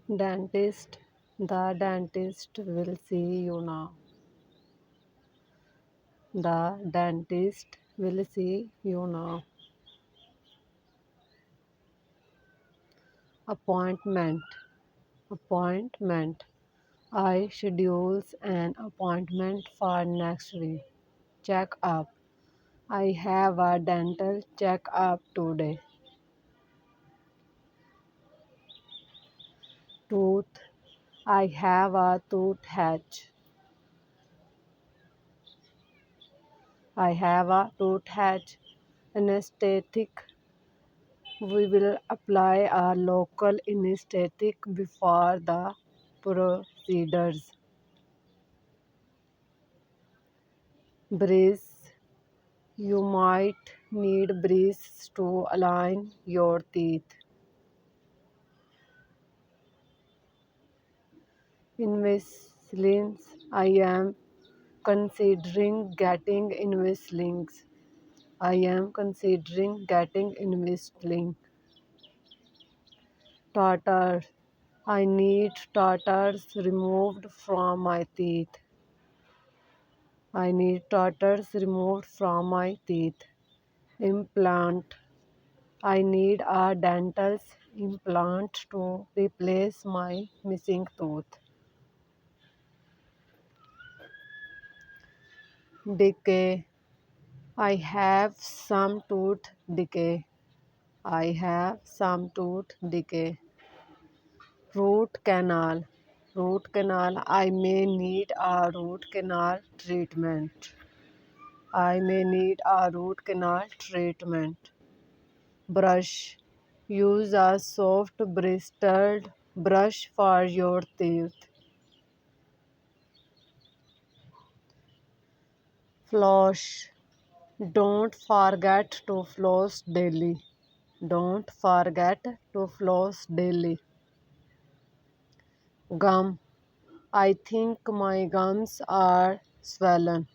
Dentist. The dentist will see you now. The dentist will see you now. Appointment. Appointment. I schedules an appointment for next week. Check up. I have a dental check up today. Tooth. I have a toothhatch. I have a toothhatch. Anesthetic. We will apply a local anesthetic before the procedures. Brace. You might need braces to align your teeth. Invisaligns. I am considering getting Invisaligns. I am considering getting Invisalign. Tartar. I need tartars removed from my teeth. I need tartars removed from my teeth. Implant. I need a dental implant to replace my missing tooth. Decay. I have some tooth decay. I have some tooth decay. Root canal. Root canal. I may need a root canal treatment. I may need a root canal treatment. Brush. Use a soft bristled brush for your teeth. Floss. Don't forget to floss daily. Don't forget to floss daily. Gum. I think my gums are swollen.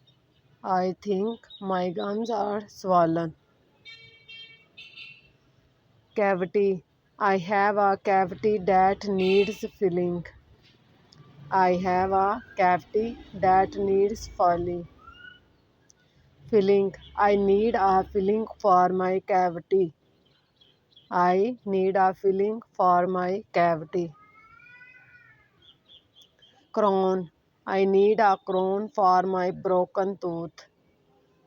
I think my gums are swollen. Cavity. I have a cavity that needs filling. I have a cavity that needs filling. Filling. I need a filling for my cavity. I need a filling for my cavity. Crown. I need a crown for my broken tooth.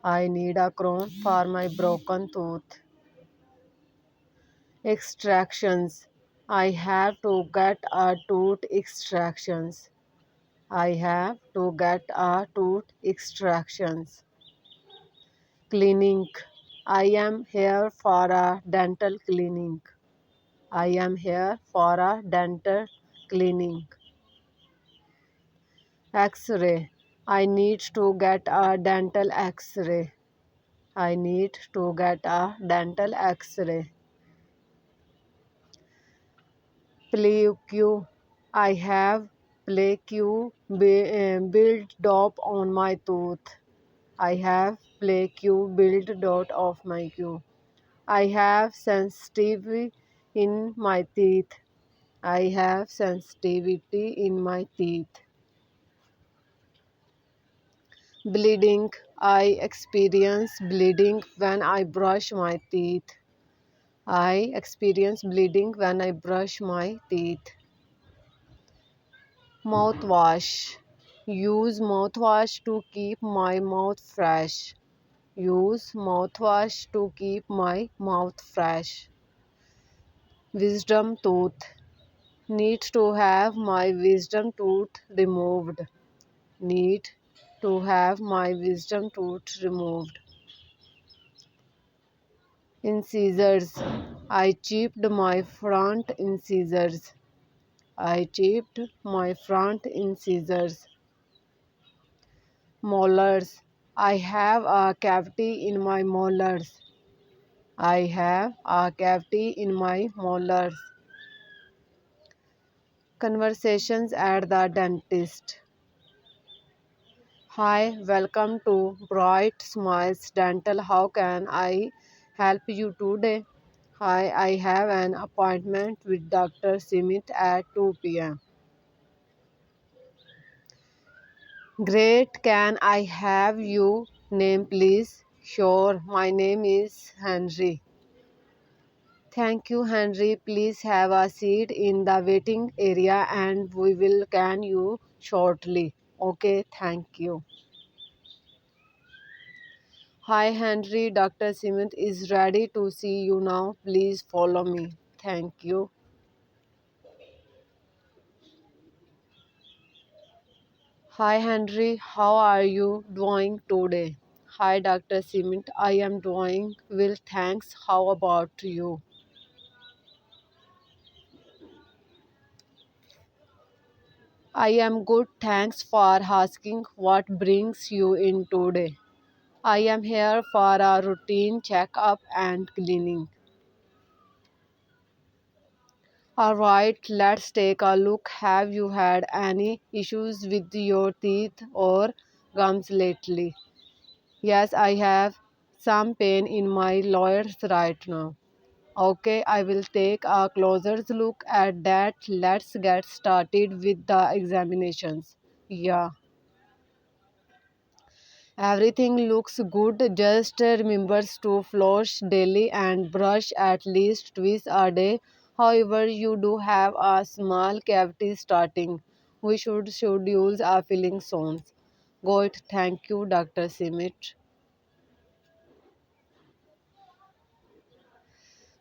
I need a crown for my broken tooth. Extractions. I have to get a tooth extractions. I have to get a tooth extractions. Cleaning. I am here for a dental cleaning. I am here for a dental cleaning. X-ray. I need to get a dental X-ray. I need to get a dental X-ray. Plaque. I have plaque build-up on my tooth. I have plaque build-up of my tooth. I have sensitivity in my teeth. I have sensitivity in my teeth. Bleeding. I experience bleeding when I brush my teeth. I experience bleeding when I brush my teeth. Mouthwash. Use mouthwash to keep my mouth fresh. Use mouthwash to keep my mouth fresh. Wisdom tooth. Need to have my wisdom tooth removed. Need to have my wisdom tooth removed. Incisors. I chipped my front incisors. I chipped my front incisors. Molars. I have a cavity in my molars. I have a cavity in my molars. Conversations at the dentist. Hi, welcome to Bright Smiles Dental. How can I help you today? Hi, I have an appointment with Dr. Simit at 2 p.m. Great, can I have your name please? Sure, my name is Henry. Thank you, Henry. Please have a seat in the waiting area and we will can you shortly. Okay, thank you. Hi, Henry. Dr. Simit is ready to see you now. Please follow me. Thank you. Hi, Henry. How are you doing today? Hi, Dr. Simit. I am doing well, thanks. How about you? I am good, thanks for asking. What brings you in today? I am here for a routine checkup and cleaning. Alright, let's take a look. Have you had any issues with your teeth or gums lately? Yes, I have some pain in my loins right now. Okay, I will take a closer look at that. Let's get started with the examinations. Yeah. Everything looks good. Just remember to floss daily and brush at least twice a day. However, you do have a small cavity starting. We should schedule a filling soon. Good. Thank you, Dr. Simit.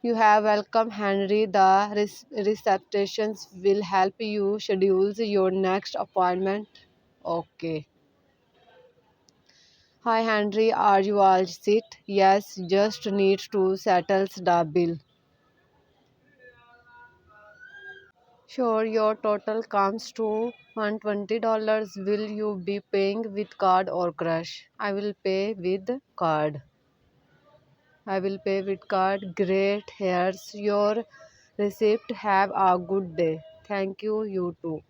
You have welcome, Henry. The receptions will help you schedule your next appointment. Okay. Hi Henry, are you all set? Yes, just need to settle the bill. Sure, your total comes to $120. Will you be paying with card or cash? I will pay with card. I will pay with card. Great. Here's your receipt. Have a good day. Thank you, you too.